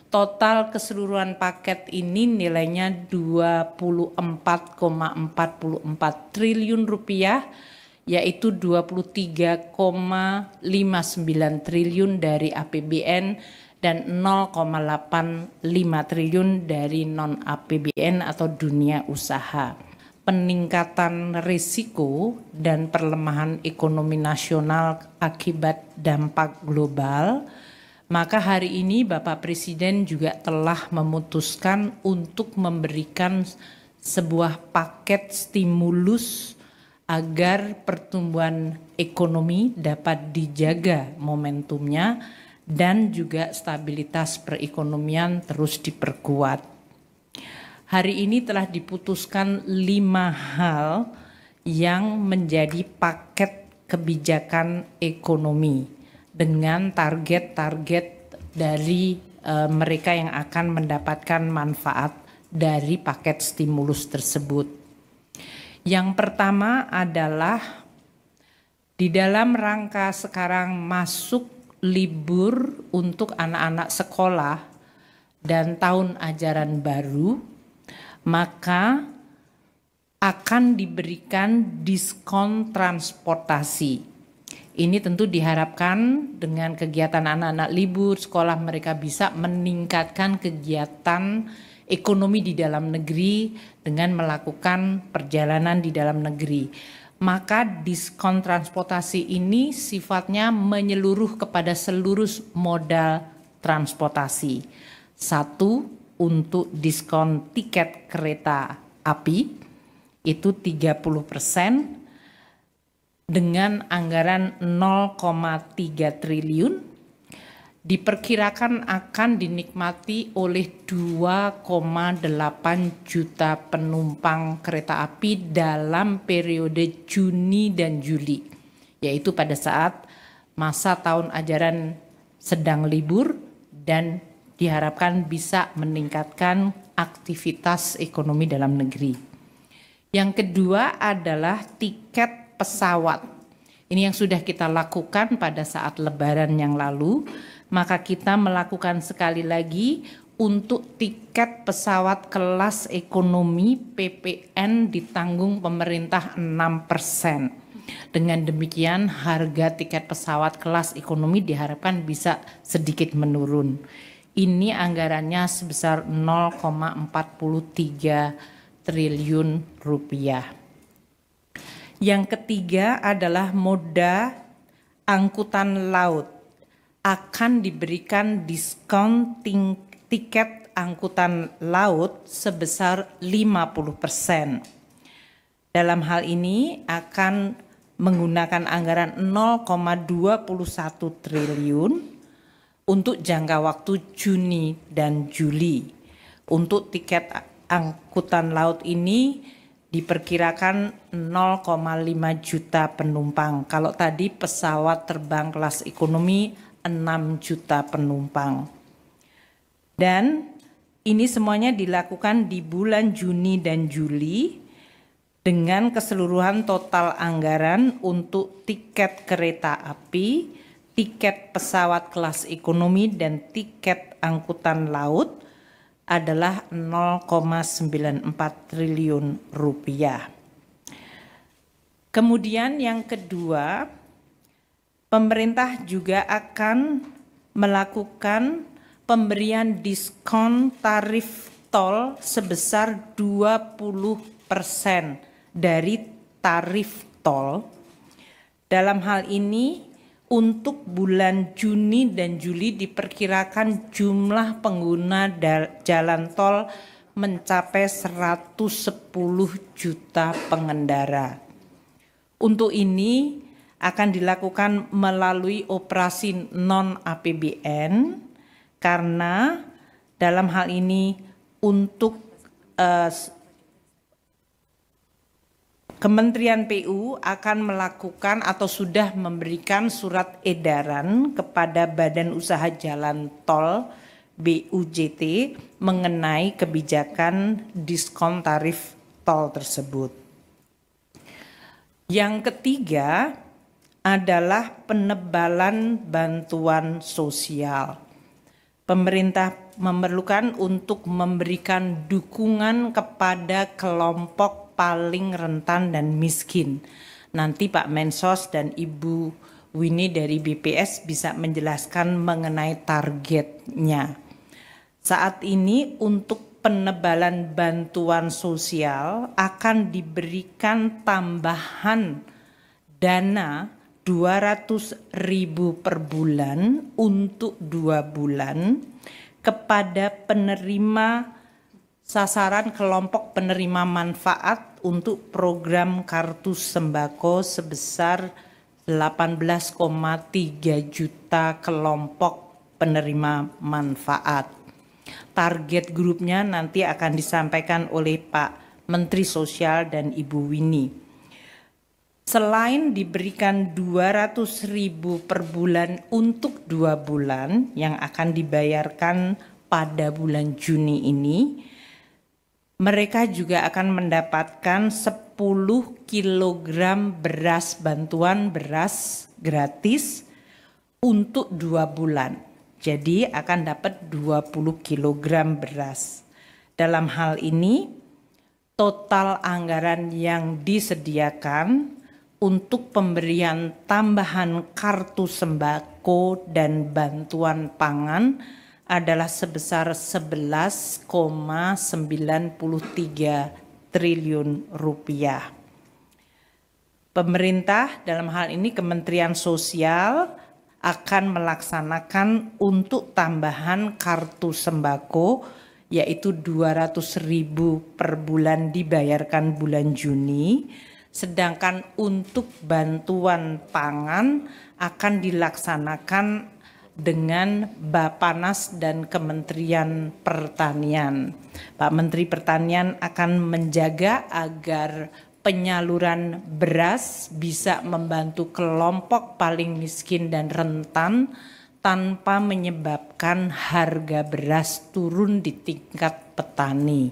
Total keseluruhan paket ini nilainya 24,44 triliun rupiah, yaitu 23,59 triliun dari APBN dan 0,85 triliun dari non-APBN atau dunia usaha. Peningkatan risiko dan perlemahan ekonomi nasional akibat dampak global, maka hari ini Bapak Presiden juga telah memutuskan untuk memberikan sebuah paket stimulus agar pertumbuhan ekonomi dapat dijaga momentumnya dan juga stabilitas perekonomian terus diperkuat. Hari ini telah diputuskan 5 hal yang menjadi paket kebijakan ekonomi dengan target-target dari mereka yang akan mendapatkan manfaat dari paket stimulus tersebut. Yang pertama adalah di dalam rangka sekarang masuk libur untuk anak-anak sekolah dan tahun ajaran baru, maka akan diberikan diskon transportasi. Ini tentu diharapkan dengan kegiatan anak-anak libur sekolah mereka bisa meningkatkan kegiatan ekonomi di dalam negeri dengan melakukan perjalanan di dalam negeri. Maka diskon transportasi ini sifatnya menyeluruh kepada seluruh modal transportasi. Satu, untuk diskon tiket kereta api itu 30%. Dengan anggaran 0,3 triliun, diperkirakan akan dinikmati oleh 2,8 juta penumpang kereta api dalam periode Juni dan Juli, yaitu pada saat masa tahun ajaran sedang libur dan diharapkan bisa meningkatkan aktivitas ekonomi dalam negeri. Yang kedua adalah tiket pesawat. Ini yang sudah kita lakukan pada saat Lebaran yang lalu, maka kita melakukan sekali lagi untuk tiket pesawat kelas ekonomi PPN ditanggung pemerintah 6%. Dengan demikian harga tiket pesawat kelas ekonomi diharapkan bisa sedikit menurun. Ini anggarannya sebesar 0,43 triliun rupiah. Yang ketiga adalah moda angkutan laut akan diberikan diskon tiket angkutan laut sebesar 50%. Dalam hal ini akan menggunakan anggaran 0,21 triliun untuk jangka waktu Juni dan Juli. Untuk tiket angkutan laut ini diperkirakan 0,5 juta penumpang. Kalau tadi pesawat terbang kelas ekonomi 6 juta penumpang. Dan ini semuanya dilakukan di bulan Juni dan Juli dengan keseluruhan total anggaran untuk tiket kereta api, tiket pesawat kelas ekonomi dan tiket angkutan laut adalah 0,94 triliun rupiah. Kemudian yang kedua, pemerintah juga akan melakukan pemberian diskon tarif tol sebesar 20% dari tarif tol. Dalam hal ini untuk bulan Juni dan Juli diperkirakan jumlah pengguna jalan tol mencapai 110 juta pengendara. Untuk ini akan dilakukan melalui operasi non-APBN karena dalam hal ini untuk Kementerian PU akan melakukan atau sudah memberikan surat edaran kepada Badan Usaha Jalan Tol BUJT mengenai kebijakan diskon tarif tol tersebut. Yang ketiga adalah penebalan bantuan sosial. Pemerintah memerlukan untuk memberikan dukungan kepada kelompok paling rentan dan miskin. Nanti Pak Mensos dan Ibu Winnie dari BPS bisa menjelaskan mengenai targetnya. Saat ini untuk penebalan bantuan sosial akan diberikan tambahan dana 200.000 per bulan untuk 2 bulan kepada penerima sasaran kelompok penerima manfaat untuk program kartu sembako sebesar 18,3 juta kelompok penerima manfaat. Target grupnya nanti akan disampaikan oleh Pak Menteri Sosial dan Ibu Winnie. Selain diberikan 200.000 per bulan untuk 2 bulan yang akan dibayarkan pada bulan Juni ini, mereka juga akan mendapatkan 10 kg beras, bantuan beras gratis untuk 2 bulan. Jadi akan dapat 20 kg beras. Dalam hal ini, total anggaran yang disediakan untuk pemberian tambahan kartu sembako dan bantuan pangan adalah sebesar 11,93 triliun rupiah. Pemerintah dalam hal ini Kementerian Sosial akan melaksanakan untuk tambahan kartu sembako yaitu 200.000 per bulan dibayarkan bulan Juni. Sedangkan untuk bantuan pangan akan dilaksanakan dengan Bappenas dan Kementerian Pertanian. Pak Menteri Pertanian akan menjaga agar penyaluran beras bisa membantu kelompok paling miskin dan rentan tanpa menyebabkan harga beras turun di tingkat petani.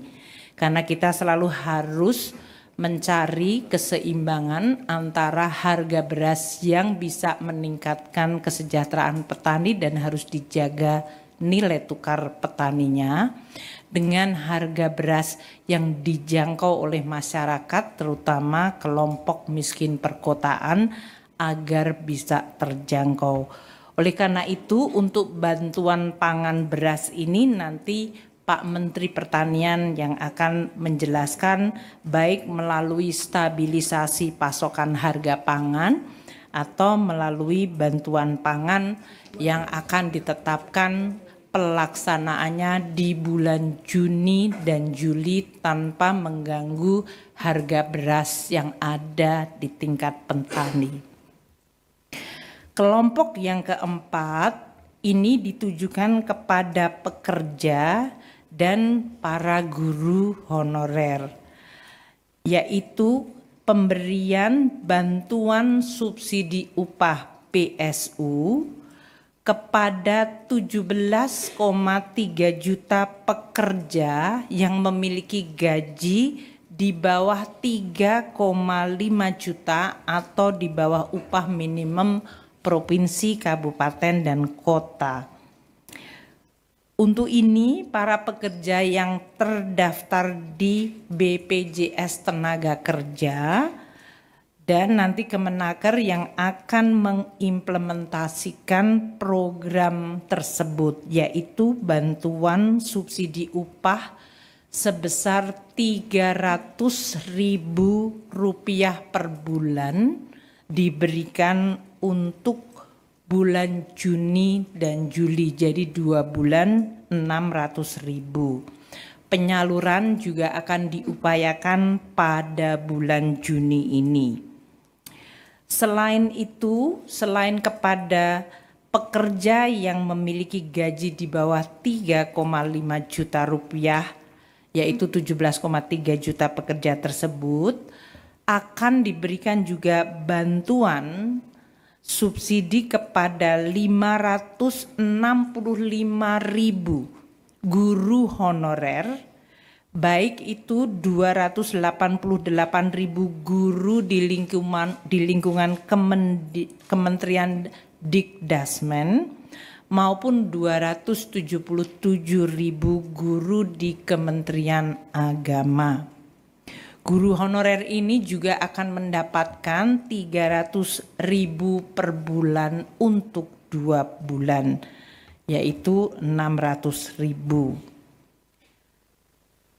Karena kita selalu harus mencari keseimbangan antara harga beras yang bisa meningkatkan kesejahteraan petani dan harus dijaga nilai tukar petaninya dengan harga beras yang dijangkau oleh masyarakat terutama kelompok miskin perkotaan agar bisa terjangkau. Oleh karena itu untuk bantuan pangan beras ini nanti Pak Menteri Pertanian yang akan menjelaskan baik melalui stabilisasi pasokan harga pangan atau melalui bantuan pangan yang akan ditetapkan pelaksanaannya di bulan Juni dan Juli tanpa mengganggu harga beras yang ada di tingkat petani. Kelompok yang keempat ini ditujukan kepada pekerja dan para guru honorer, yaitu pemberian bantuan subsidi upah PSU kepada 17,3 juta pekerja yang memiliki gaji di bawah 3,5 juta atau di bawah upah minimum provinsi, kabupaten, dan kota. Untuk ini, para pekerja yang terdaftar di BPJS Tenaga Kerja dan nanti Kemenaker yang akan mengimplementasikan program tersebut, yaitu bantuan subsidi upah sebesar Rp300.000 per bulan diberikan untuk bulan Juni dan Juli, jadi 2 bulan 600.000. Penyaluran juga akan diupayakan pada bulan Juni ini. Selain itu, selain kepada pekerja yang memiliki gaji di bawah 3,5 juta rupiah, yaitu 17,3 juta pekerja tersebut, akan diberikan juga bantuan subsidi kepada 565.000 guru honorer, baik itu 288.000 guru di lingkungan Kementerian Dikdasmen maupun 277.000 guru di Kementerian Agama. Guru honorer ini juga akan mendapatkan 300.000 per bulan untuk 2 bulan, yaitu 600.000.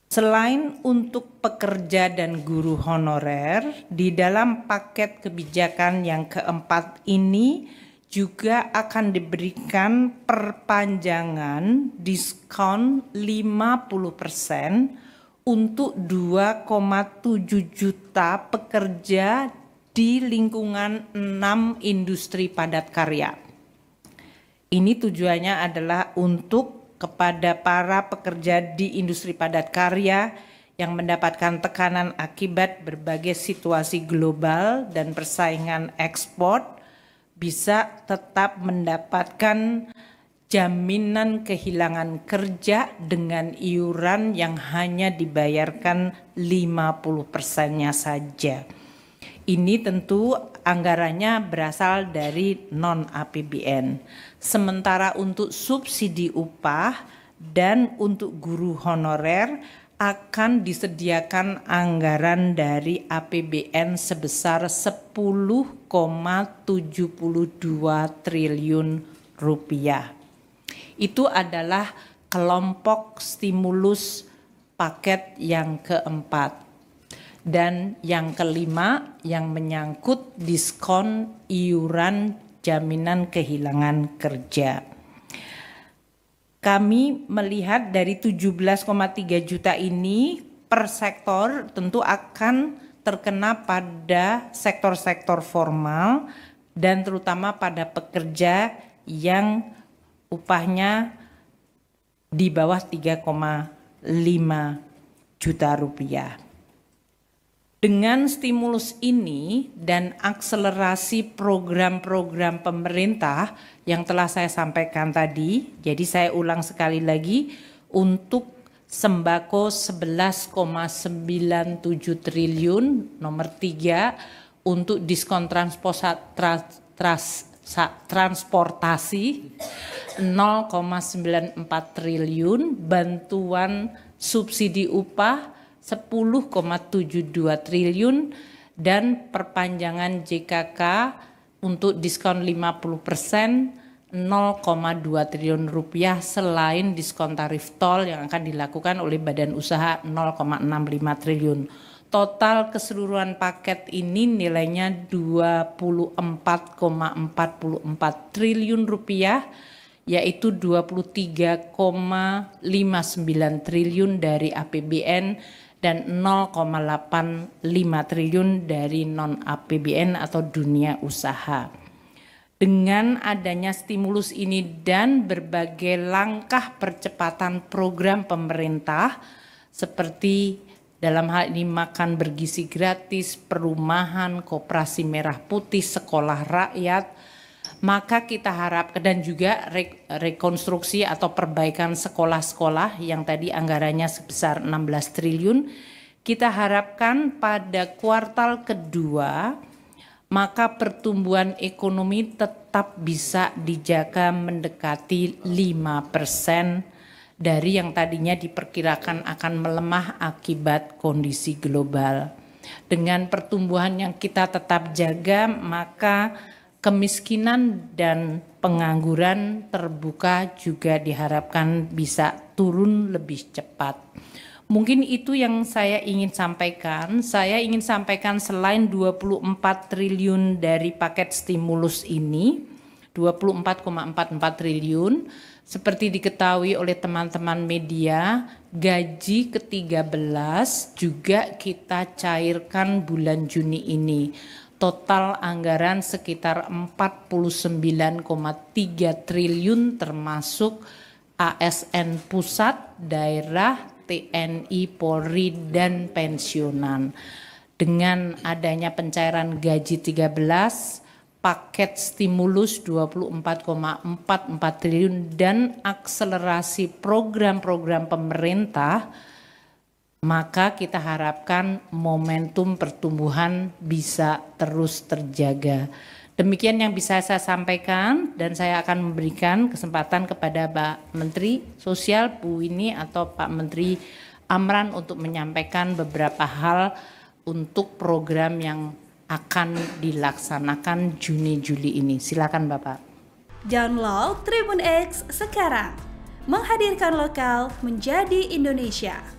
Selain untuk pekerja dan guru honorer, di dalam paket kebijakan yang keempat ini juga akan diberikan perpanjangan diskon 50% untuk 2,7 juta pekerja di lingkungan 6 industri padat karya. Ini tujuannya adalah untuk kepada para pekerja di industri padat karya yang mendapatkan tekanan akibat berbagai situasi global dan persaingan ekspor bisa tetap mendapatkan jaminan kehilangan kerja dengan iuran yang hanya dibayarkan 50%-nya saja. Ini tentu anggarannya berasal dari non-APBN. Sementara untuk subsidi upah dan untuk guru honorer akan disediakan anggaran dari APBN sebesar 10,72 triliun rupiah. Itu adalah kelompok stimulus paket yang keempat. Dan yang kelima yang menyangkut diskon iuran jaminan kehilangan kerja. Kami melihat dari 17,3 juta ini per sektor tentu akan terkena pada sektor-sektor formal dan terutama pada pekerja yang upahnya di bawah 3,5 juta rupiah. Dengan stimulus ini dan akselerasi program-program pemerintah yang telah saya sampaikan tadi, jadi saya ulang sekali lagi, untuk sembako 11,97 triliun, nomor 3, untuk diskon transportasi 0,94 triliun, bantuan subsidi upah 10,72 triliun, dan perpanjangan JKK untuk diskon 50% 0,2 triliun rupiah selain diskon tarif tol yang akan dilakukan oleh badan usaha 0,65 triliun. Total keseluruhan paket ini nilainya 24,44 triliun rupiah, yaitu 23,59 triliun dari APBN dan 0,85 triliun dari non-APBN atau dunia usaha. Dengan adanya stimulus ini dan berbagai langkah percepatan program pemerintah seperti dalam hal ini makan bergizi gratis, perumahan, koperasi merah putih, sekolah rakyat, maka kita harapkan dan juga rekonstruksi atau perbaikan sekolah-sekolah yang tadi anggarannya sebesar 16 triliun, kita harapkan pada kuartal kedua maka pertumbuhan ekonomi tetap bisa dijaga mendekati 5% dari yang tadinya diperkirakan akan melemah akibat kondisi global. Dengan pertumbuhan yang kita tetap jaga, maka kemiskinan dan pengangguran terbuka juga diharapkan bisa turun lebih cepat. Mungkin itu yang saya ingin sampaikan. Saya ingin sampaikan selain 24 triliun dari paket stimulus ini, 24,44 triliun, seperti diketahui oleh teman-teman media, gaji ke-13 juga kita cairkan bulan Juni ini. Total anggaran sekitar 49,3 triliun termasuk ASN pusat, daerah, TNI, Polri, dan pensiunan. Dengan adanya pencairan gaji 13, paket stimulus 24,44 triliun dan akselerasi program-program pemerintah, maka kita harapkan momentum pertumbuhan bisa terus terjaga. Demikian yang bisa saya sampaikan, dan saya akan memberikan kesempatan kepada Pak Menteri Sosial Bu Winnie atau Pak Menteri Amran untuk menyampaikan beberapa hal untuk program yang akan dilaksanakan Juni-Juli ini. Silakan Bapak. Download Tribun X sekarang, menghadirkan lokal menjadi Indonesia.